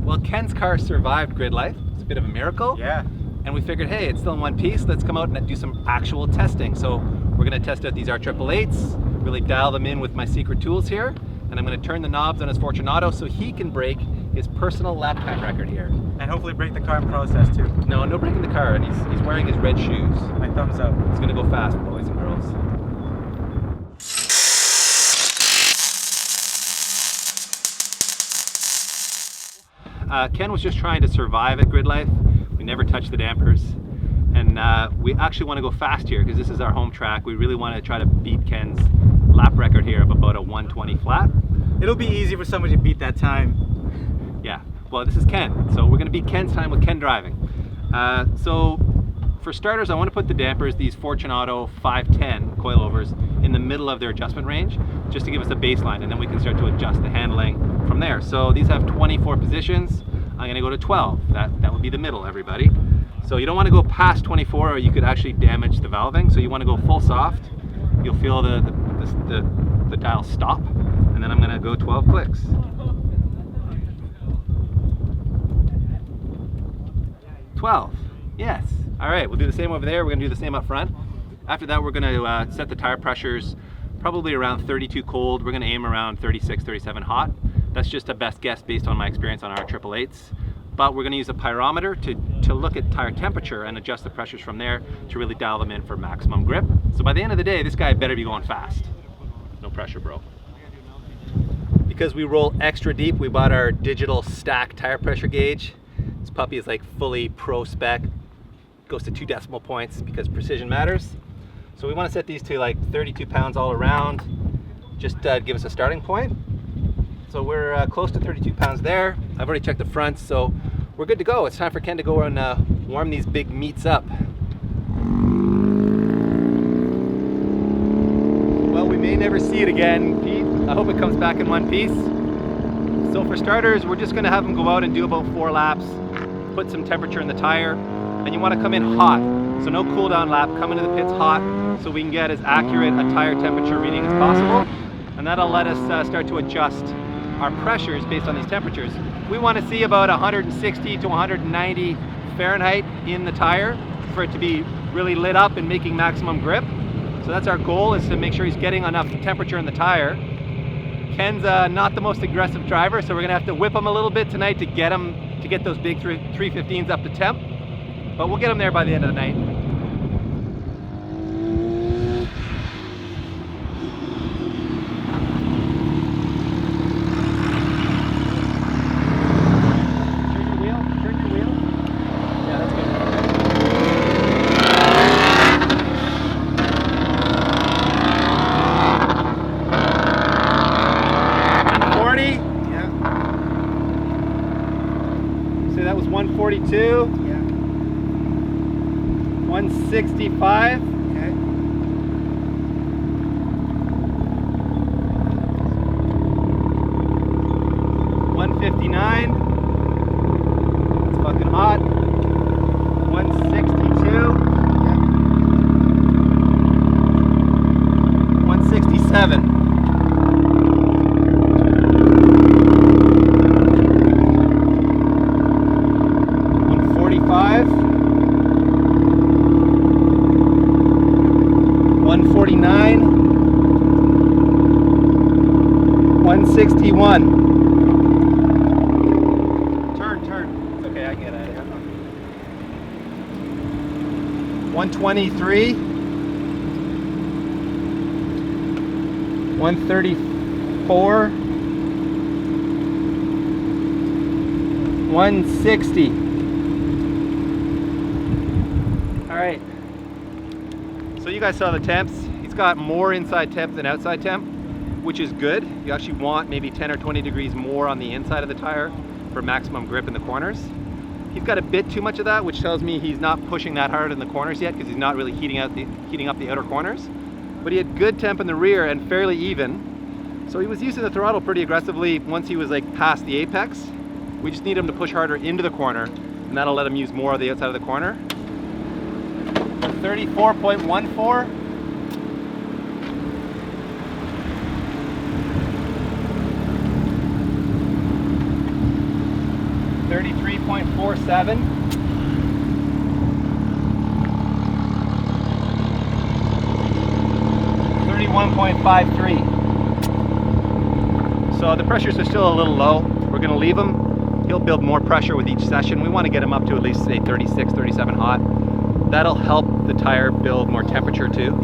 Well, Ken's car survived grid life. It's a bit of a miracle. Yeah. And we figured, hey, it's still in one piece. Let's come out and do some actual testing. So we're gonna test out these R888s, really dial them in with my secret tools here. And I'm gonna turn the knobs on his Fortune Auto so he can break his personal lap time record here. And hopefully break the car in process too. No breaking the car. And he's wearing his red shoes. My thumbs up. He's gonna go fast, boys and girls. Ken was just trying to survive at grid life. We never touched the dampers. And we actually want to go fast here because this is our home track. We really want to try to beat Ken's lap record here of about a 120 flat. It'll be easy for somebody to beat that time. Yeah, well, this is Ken. So we're going to beat Ken's time with Ken driving. So for starters, I want to put the dampers, these Fortune Auto 510 coilovers, in the middle of their adjustment range, just to give us a baseline, and then we can start to adjust the handling from there. So these have 24 positions. I'm going to go to 12. That would be the middle, everybody. So you don't want to go past 24 or you could actually damage the valving. So you want to go full soft. You'll feel the dial stop. And then I'm going to go 12 clicks. $12. Yes. All right, we'll do the same over there. We're going to do the same up front. After that, we're going to set the tire pressures probably around 32 cold. We're going to aim around 36, 37 hot. That's just a best guess based on my experience on our R888s. But we're going to use a pyrometer to look at tire temperature and adjust the pressures from there to really dial them in for maximum grip. So by the end of the day, this guy better be going fast. No pressure, bro. Because we roll extra deep, we bought our digital stack tire pressure gauge. This puppy is like fully pro spec. Goes to 2 decimal points because precision matters. So we want to set these to like 32 pounds all around, just give us a starting point. So we're close to 32 pounds there. I've already checked the fronts, so we're good to go. It's time for Ken to go and warm these big meats up. Well, we may never see it again, Pete. I hope it comes back in one piece. So for starters, we're just gonna have him go out and do about 4 laps, put some temperature in the tire, and you wanna come in hot. So no cool down lap, come into the pits hot so we can get as accurate a tire temperature reading as possible. And that'll let us start to adjust our pressures based on these temperatures. We want to see about 160 to 190 Fahrenheit in the tire for it to be really lit up and making maximum grip. So that's our goal, is to make sure he's getting enough temperature in the tire. Ken's not the most aggressive driver, so we're gonna have to whip him a little bit tonight to get those big 315s up to temp. But we'll get him there by the end of the night. That was 142. Yeah. 165. Okay. 159. It's fucking hot. 162. Yeah. 167. 149, 161. Turn. It's okay, I get it. 123, 134, 160. All right. So you guys saw the temps. He's got more inside temp than outside temp, which is good. You actually want maybe 10 or 20 degrees more on the inside of the tire for maximum grip in the corners. He's got a bit too much of that, which tells me he's not pushing that hard in the corners yet because he's not really heating up the outer corners. But he had good temp in the rear and fairly even. So he was using the throttle pretty aggressively once he was like past the apex. We just need him to push harder into the corner, and that'll let him use more of the outside of the corner. 34.14. 33.47. 31.53. So the pressures are still a little low. We're going to leave him. He'll build more pressure with each session. We want to get him up to at least say 36, 37 hot. That'll help the tire build more temperature too.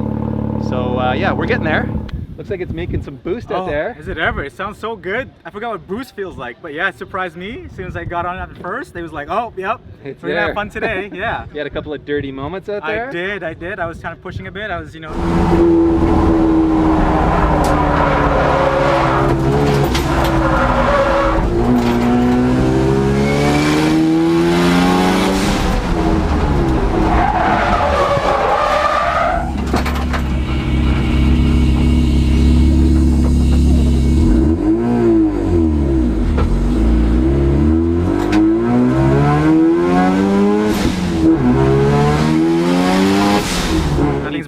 So yeah, we're getting there. Looks like it's making some boost out there. Is it ever? It sounds so good. I forgot what boost feels like, but yeah, it surprised me. As soon as I got on at first, it was like, oh, yep, It's we're gonna there. have fun today. Yeah. You had a couple of dirty moments out there? I did. I was kind of pushing a bit. I was, you know.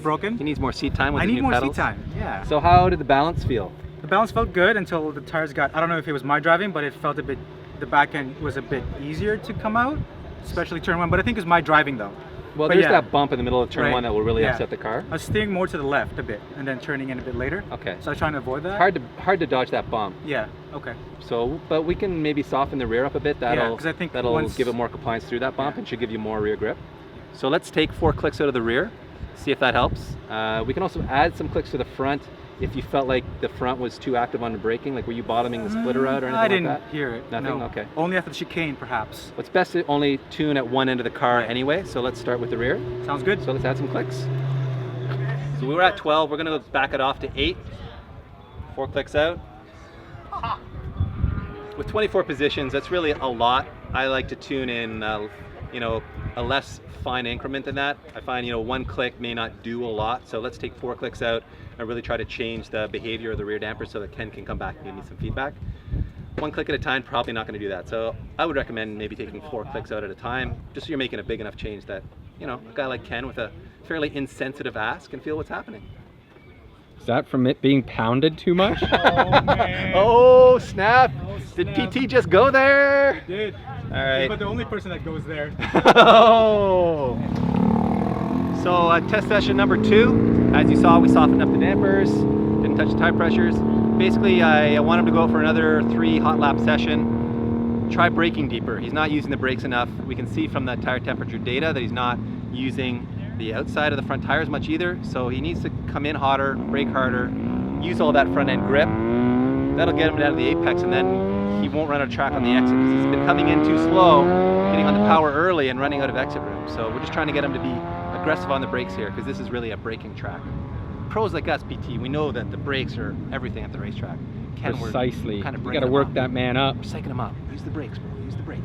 Broken. He needs more seat time with I the need new more pedals. seat time. Yeah. So how did the balance feel? The balance felt good until the tires got. I don't know if it was my driving, but it felt a bit. The back end was a bit easier to come out, especially turn one. But I think it's my driving though. Well, But there's yeah. that bump in the middle of turn Right. one that will really Yeah. upset the car. I was steering more to the left a bit and then turning in a bit later. Okay. So I was trying to avoid that. Hard to dodge that bump. Yeah. Okay. So, but we can maybe soften the rear up a bit. That'll 'cause I think that'll once- give it more compliance through that bump Yeah. and should give you more rear grip. So let's take 4 clicks out of the rear, see if that helps. We can also add some clicks to the front if you felt like the front was too active on the braking. Like were you bottoming the splitter out or anything I didn't like that? hear it. Nothing? No. Okay. Only after the chicane, perhaps. It's best to only tune at one end of the car Right. anyway. So let's start with the rear. Sounds good. So let's add some clicks. So we were at 12. We're gonna back it off to 8. 4 clicks out. With 24 positions, that's really a lot. I like to tune in, you know, a less fine increment than that. I find, you know, 1 click may not do a lot. So let's take 4 clicks out and really try to change the behavior of the rear damper so that Ken can come back and give me some feedback. 1 click at a time, probably not going to do that. So I would recommend maybe taking 4 clicks out at a time, just so you're making a big enough change that, you know, a guy like Ken with a fairly insensitive ass can feel what's happening. Is that from it being pounded too much? Oh man. Oh snap! Oh, Did snap. PT just go there? Did. All right. But the only person that goes there. Oh. So test session number 2. As you saw, we softened up the dampers, didn't touch the tire pressures. Basically, I want him to go for another 3 hot lap session. Try braking deeper. He's not using the brakes enough. We can see from the tire temperature data that he's not using the outside of the front tires much either. So he needs to come in hotter, brake harder, use all that front end grip. That'll get him down to the apex, and then he won't run out of track on the exit because he's been coming in too slow, getting on the power early and running out of exit room. So we're just trying to get him to be aggressive on the brakes here because this is really a braking track. Pros like us, PT, we know that the brakes are everything at the racetrack. Ken, we're Precisely. kind of You bringing got to him work up. that man up. We're psyching him up. Use the brakes, bro. Use the brakes.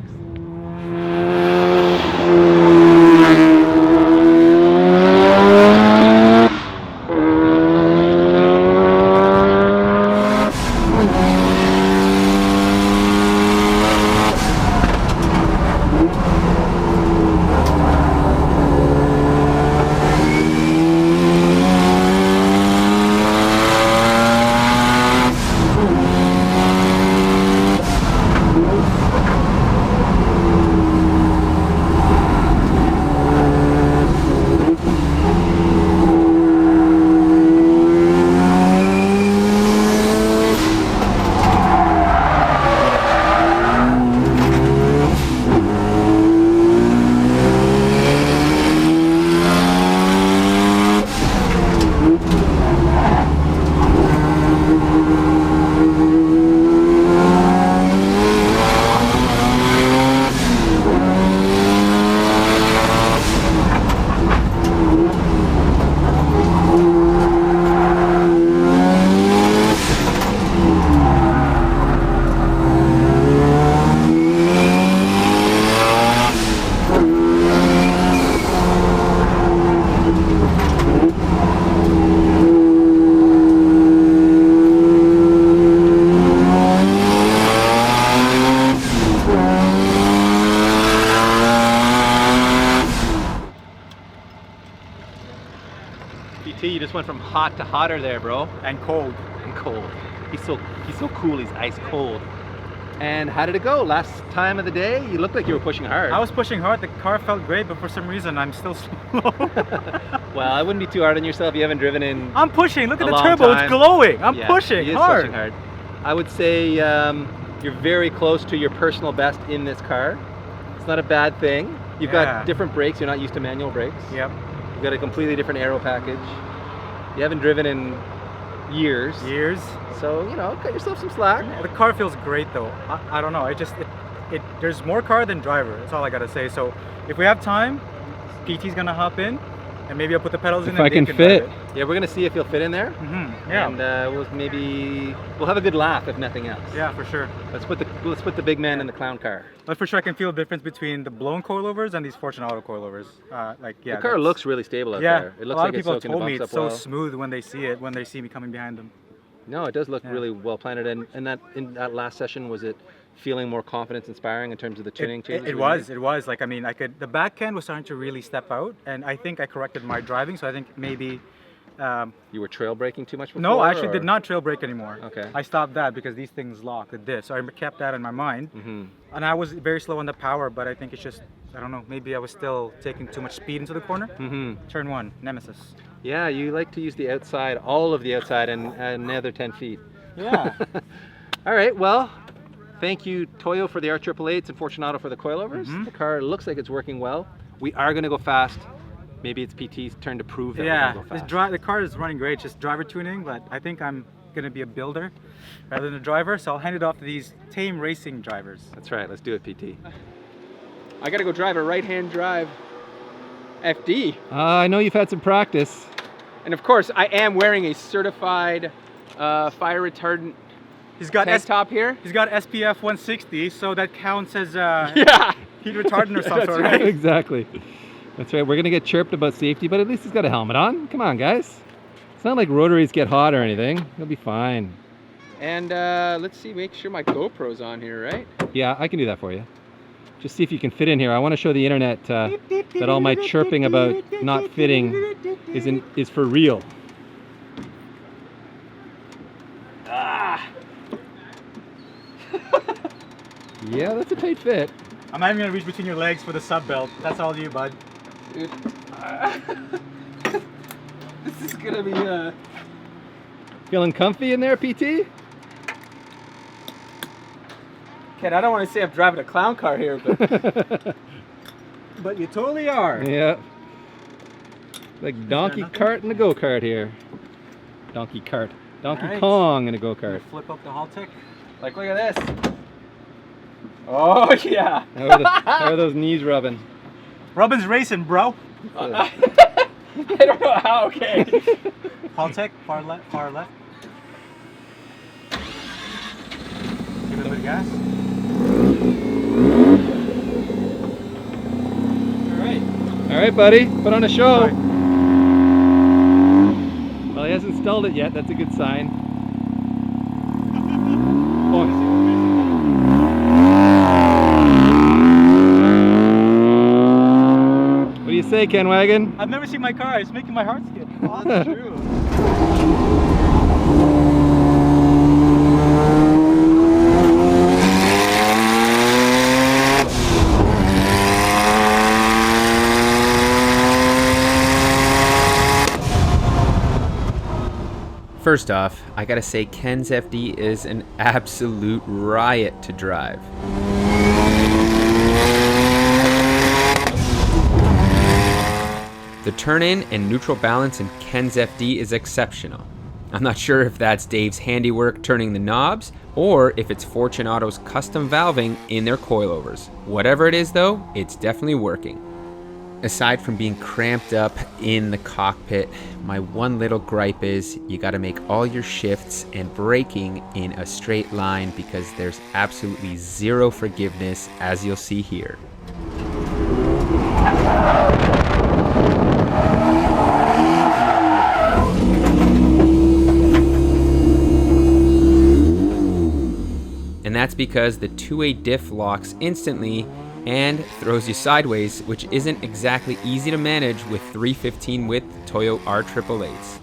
PT, you just went from hot to hotter there, bro. And cold. And cold. He's so cool. He's ice cold. And how did it go? Last time of the day, you looked like you were pushing hard. I was pushing hard. The car felt great, but for some reason, I'm still slow. Well, I wouldn't be too hard on yourself. You haven't driven in I'm pushing. Look at a the long turbo. time. It's glowing. I'm Yeah, pushing he is hard. pushing hard. I would say you're very close to your personal best in this car. It's not a bad thing. You've got different brakes. You're not used to manual brakes. Yep. You've got a completely different aero package. You haven't driven in years. So, you know, cut yourself some slack. The car feels great though. I don't know. There's more car than driver. That's all I gotta say. So if we have time, PT's gonna hop in, and maybe I'll put the pedals in. If I can fit. Yeah, we're gonna see if you'll fit in there. Yeah. And we'll have a good laugh if nothing else. Yeah, for sure. Let's put the big man in the clown car. But for sure, I can feel the difference between the blown coilovers and these Fortune Auto Coilovers. The car looks really stable out there. It looks a lot like of people it's have soaking told the me bumps it's up so well. smooth when they see it, when they see me coming behind them. No, it does look really well planted. And in that last session, was it feeling more confidence inspiring in terms of the tuning changes? It was. Like, I mean, the back end was starting to really step out, and I think I corrected my driving. So I think maybe. You were trail braking too much before? No, I actually did not trail brake anymore. Okay. I stopped that because these things lock with this. So I kept that in my mind. And I was very slow on the power, but I think it's just, I don't know, maybe I was still taking too much speed into the corner. Turn 1, Nemesis. Yeah, you like to use the outside, all of the outside, and another 10 feet. Yeah. All right, well, thank you, Toyo, for the R888s and Fortune Auto for the coilovers. The car looks like it's working well. We are going to go fast. Maybe it's PT's turn to prove that we're going to go fast. The car is running great, just driver tuning, but I think I'm going to be a builder rather than a driver, so I'll hand it off to these tame racing drivers. That's right, let's do it, PT. I gotta go drive a right-hand drive FD. I know you've had some practice. And of course, I am wearing a certified fire retardant tank top here. He's got SPF 160, so that counts as Yeah. heat retardant or some That's sort, right. right? Exactly. That's right, we're going to get chirped about safety, but at least he's got a helmet on. Come on, guys. It's not like rotaries get hot or anything. He'll be fine. And let's see, make sure my GoPro's on here, right? Yeah, I can do that for you. Just see if you can fit in here. I want to show the internet that all my chirping about not fitting is for real. Ah. Yeah, that's a tight fit. I'm not even gonna reach between your legs for the sub belt. That's all you, bud. Dude. This is gonna be Feeling comfy in there, PT? Ken, I don't want to say I'm driving a clown car here, but But you totally are. Yeah. Like Donkey Kart and a go-kart here. Donkey Kart. Donkey Kong and a go-kart. Flip up the Haltech. like, look at this. Oh yeah. How are those knees rubbing? Robin's racing, bro. I don't know how. Okay. Haltech, far left, far left. Give it a bit of gas. All right, buddy. Put on a show. Sorry. Well, he hasn't stalled it yet. That's a good sign. Oh. What do you say, Ken Wagon? I've never seen my car. It's making my heart skip. Oh, that's true. First off, I gotta say Ken's FD is an absolute riot to drive. The turn-in and neutral balance in Ken's FD is exceptional. I'm not sure if that's Dave's handiwork turning the knobs, or if it's Fortune Auto's custom valving in their coilovers. Whatever it is though, it's definitely working. Aside from being cramped up in the cockpit, my one little gripe is you gotta make all your shifts and braking in a straight line because there's absolutely zero forgiveness, as you'll see here. And that's because the two-way diff locks instantly and throws you sideways, which isn't exactly easy to manage with 315 width Toyo R888s.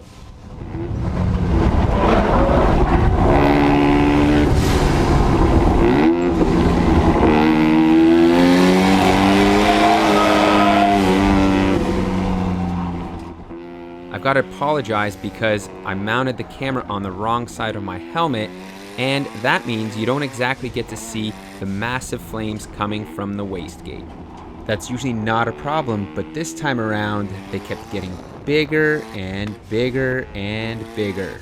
gotta apologize because I mounted the camera on the wrong side of my helmet, and that means you don't exactly get to see the massive flames coming from the wastegate. That's usually not a problem, but this time around, they kept getting bigger and bigger and bigger.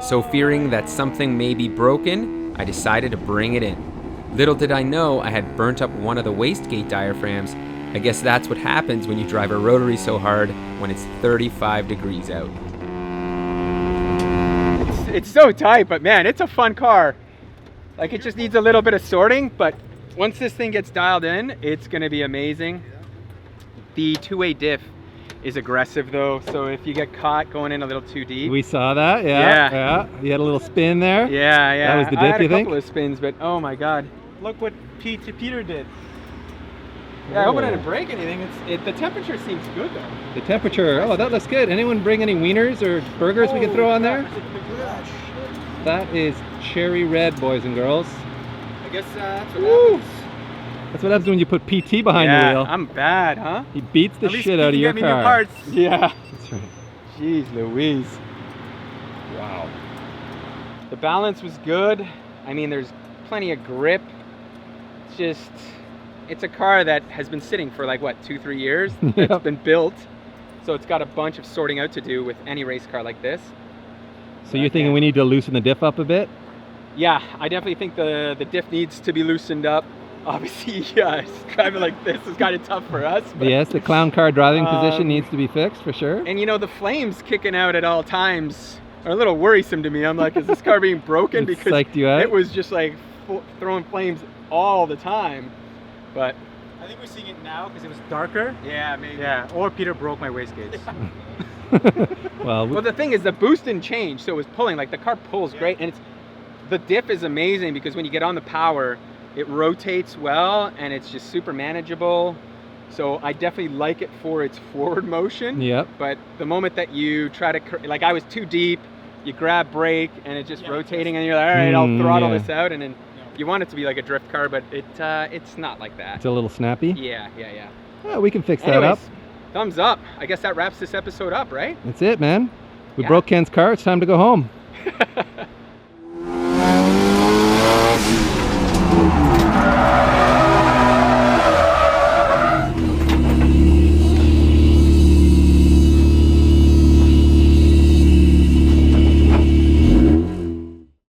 So fearing that something may be broken, I decided to bring it in. Little did I know I had burnt up one of the wastegate diaphragms. I guess that's what happens when you drive a rotary so hard when it's 35 degrees out. It's so tight, but man, it's a fun car. Like, it just needs a little bit of sorting, but once this thing gets dialed in, it's gonna be amazing. The two-way diff is aggressive though, so if you get caught going in a little too deep. We saw that, yeah. You had a little spin there. Yeah. That was the I diff, had a you think? couple of spins, but oh my god. Look what Peter did. Yeah, I hope it didn't break anything. The temperature seems good though. The temperature, oh, that looks good. Anyone bring any wieners or burgers we can throw on there? That is cherry red, boys and girls. I guess that's what happens. That's what happens when you put PT behind the wheel. I'm bad, huh? He beats the shit out of your car. New parts. Yeah. That's right. Jeez Louise. Wow. The balance was good. I mean, there's plenty of grip. It's just, it's a car that has been sitting for like, what, 2-3 years? Yep. It's been built. So it's got a bunch of sorting out to do with any race car like this. So you're thinking we need to loosen the diff up a bit? Yeah, I definitely think the diff needs to be loosened up. Obviously, yeah, driving like this is kind of tough for us. But, Yes, the clown car driving position needs to be fixed for sure. And you know, the flames kicking out at all times are a little worrisome to me. I'm like, is this car being broken? It Because psyched you out? it was just like throwing flames all the time. But I think we're seeing it now because it was darker. yeah, maybe. Yeah, or Peter broke my wastegates. Well, Well, the thing is, the boost didn't change, so it was pulling. Like, the car pulls great, and the diff is amazing because when you get on the power, it rotates well, and it's just super manageable. So I definitely like it for its forward motion. Yep. But the moment that you try to, like, I was too deep, you grab brake, and it's just rotating, and you're like, all right, I'll throttle this out, and then you want it to be like a drift car, but it's not like that. It's a little snappy. Yeah. Yeah, we can fix that up. Anyways, thumbs up. I guess that wraps this episode up, right? That's it, man. We broke Ken's car. It's time to go home.